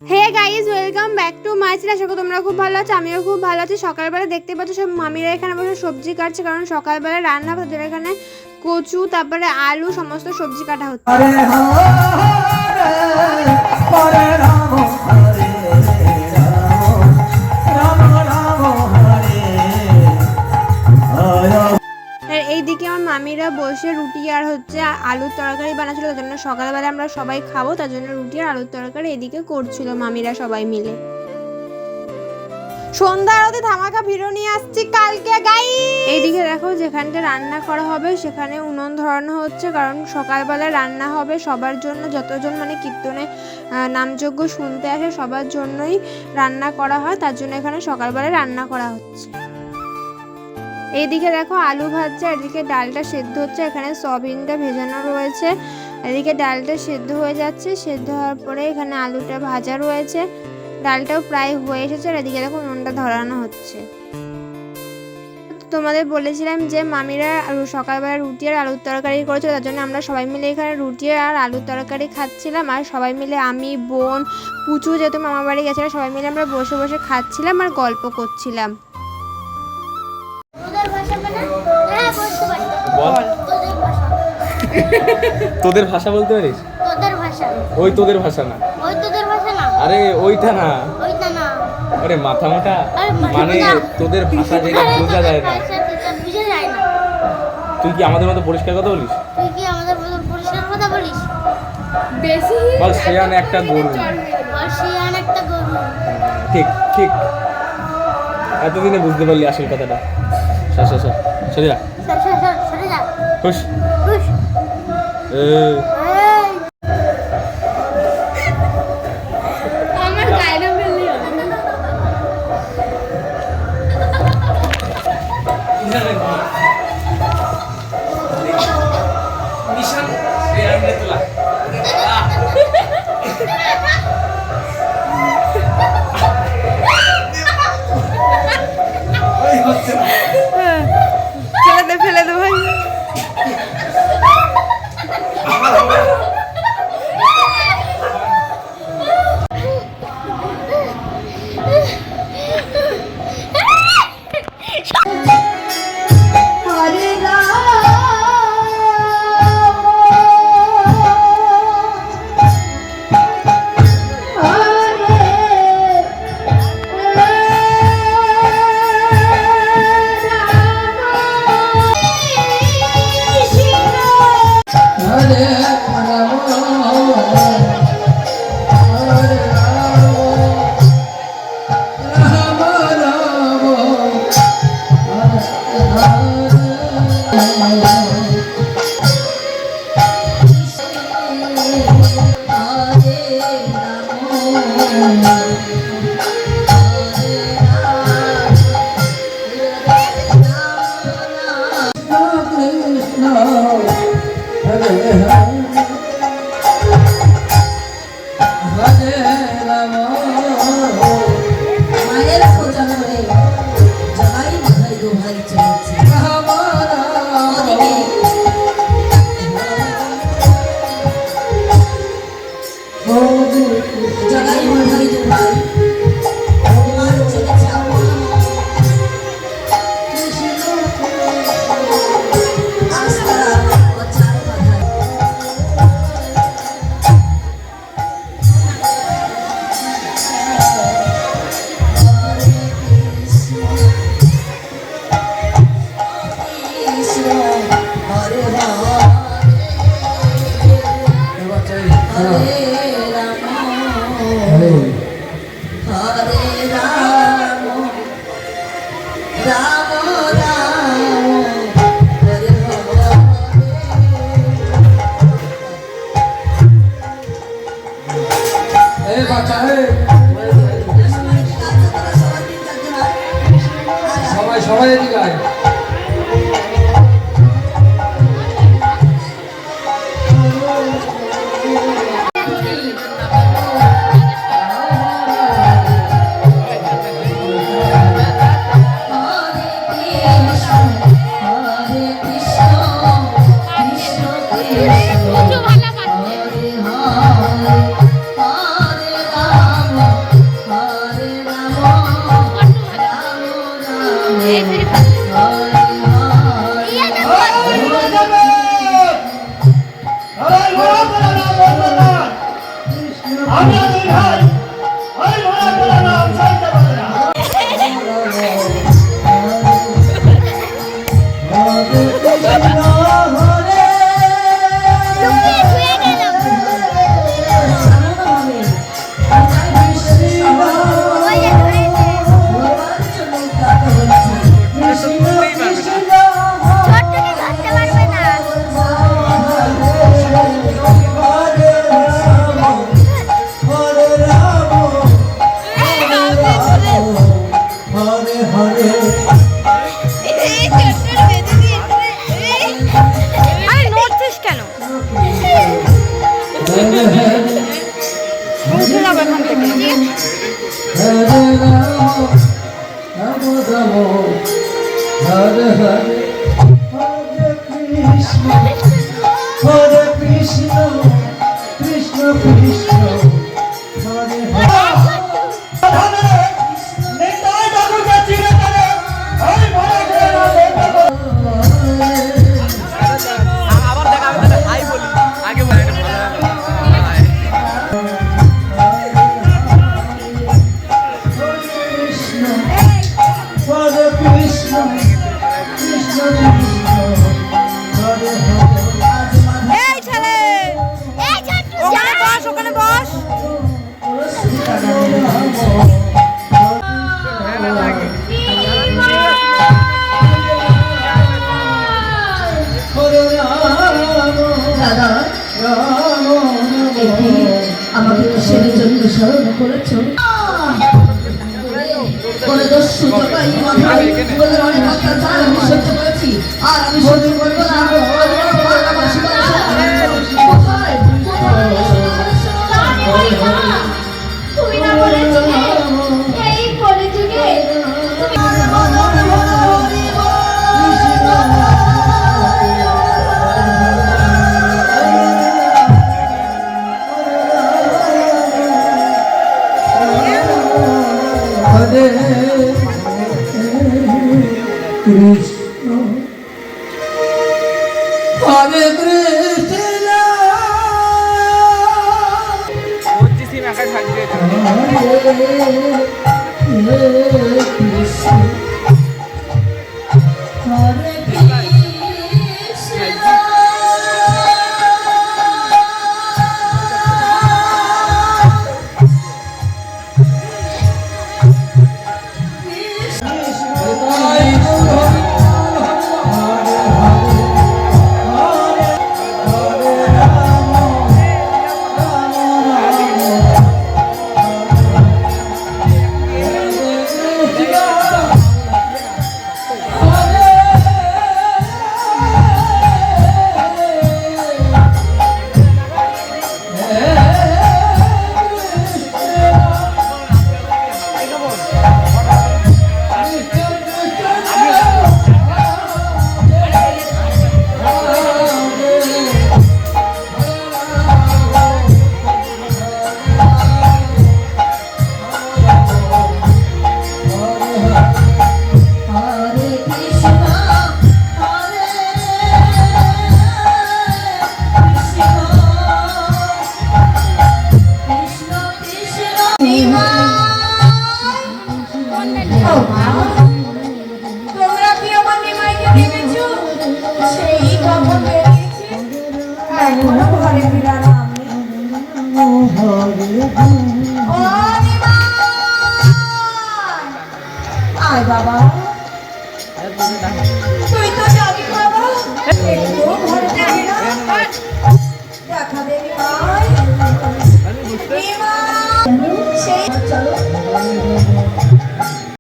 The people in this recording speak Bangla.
Hey guys, welcome back to my channel. আশা করি তোমরা খুব ভালো আছো, আমিও খুব ভালো আছি। সকালবেলা দেখতে পাচ্ছ সব মামিরা এখানে বসে সবজি কাটছে, কারণ সকালবেলা রান্না হবে, তাদের এখানে কচু তারপরে আলু সমস্ত সবজি কাটা হচ্ছে। এইদিকে আমার মামিরা বসে রুটি আর হচ্ছে আলুর তরকারি বানাচ্ছিল, তার জন্য সকালবেলা আমরা সবাই খাবো, তার জন্য রুটি আর আলুর তরকারি এদিকে করছিল মামিরা সবাই মিলে। সন্ধ্যা আরতি ধামাকা ভিডিও নিয়ে আসছি কালকে গাই। এইদিকে দেখো যেখানটা রান্না করা হবে সেখানে উনুন ধরানো হচ্ছে, কারণ সকালবেলা রান্না হবে সবার জন্য, যতজন মানে কীর্তনে নামযজ্ঞ শুনতে আসে সবার জন্যই রান্না করা হয়, তার জন্য এখানে সকালবেলা রান্না করা হচ্ছে। এইদিকে দেখো আলু ভাজছে, এদিকে ডালটা সেদ্ধ হচ্ছে, এখানে সয়াবিনটা ভেজানো রয়েছে, এদিকে ডালটা সেদ্ধ হয়ে যাচ্ছে, সেদ্ধ হওয়ার পরে এখানে আলুটা ভাজা রয়েছে, ডালটাও প্রায় হয়ে এসেছে, আর এদিকে দেখো নুনটা ধরানো হচ্ছে। তোমাদের বলেছিলাম যে মামিরা সকালবেলা রুটি আর আলুর তরকারি করেছিল, তার জন্য আমরা সবাই মিলে এখানে রুটি আর আলুর তরকারি খাচ্ছিলাম, আর সবাই মিলে আমি, বোন, পুচু যেহেতু মামার বাড়ি গেছিলাম, সবাই মিলে আমরা বসে বসে খাচ্ছিলাম আর গল্প করছিলাম। তোদের ভাষা বলতে পারিস? তোদের ভাষা। ওই তোদের ভাষা না, ওই তোদের ভাষা না, আরে ওইটা না, ওইটা না, আরে মাথা মোটা, মানে তোদের ভাষা যেটা বোঝা যায় না, বুঝা যায় না। তুই কি আমাদের মতো পরিষ্কার কথা বলিস? তুই কি আমাদের মতো পরিষ্কার কথা বলিস? বেশি বল শিয়ান একটা গরু। বল শিয়ান একটা গরু। ঠিক ঠিক, এতদিনে বুঝতে পারলি আসল কথাটা। সর সর সর, সরে যা, সর সর সর, সরে যা। হুশ হুশ। এই আমার গায়ে ফেললি নিশান শিয়ান রে তোলা ওই হচ্ছে না, ফেলে দে ভাই। সবাই সবাই এদিকে আয়। ভালো আমরা দুই ভাই ওই ভরা গলা নাম চাইতে পারে না। আরে নড়ছিস কেন? উঠে যাবো এখান থেকে। Hare Krishna, Krishna Krishna, Hare Hare. নেতাই বাবুকে চিনে তারে ওই ভরা গলা নাম চাইতে পারে না। আবার দেখা আমি তাহলে হাই বলি আগে বলি এটা ভালো high Hare Krishna, Krishna Krishna, Hare Hare. এই ছেলে, ওখানে বস, ওখানে বস। দাদা আমাকে কিসের জন্য স্মরণ করেছ? বলে দস্যু জগাই মাথায় বলে অনেক অত্যাচার আমি সহ্য করেছি, আর আমি সহ্য করবো না। আমার কোথায়? তুমি না বলেছিলে এই কলিযুগে তুমি Hare Krishna, Hare Krishna, বলছি সিম একাই থাকবে Hare Krishna, Hare Krishna. তোমরা কি আমার নিমাইকে ভেবেছো? সেই খবর পেয়েছি এখনো ঘরে ফিরার নাম নেই। ও নিমাই! আয় বাবা, তুই তো জানি বাবা একটু ঘরে ফিরে না। দেখা দে নিমাই। নিমাই!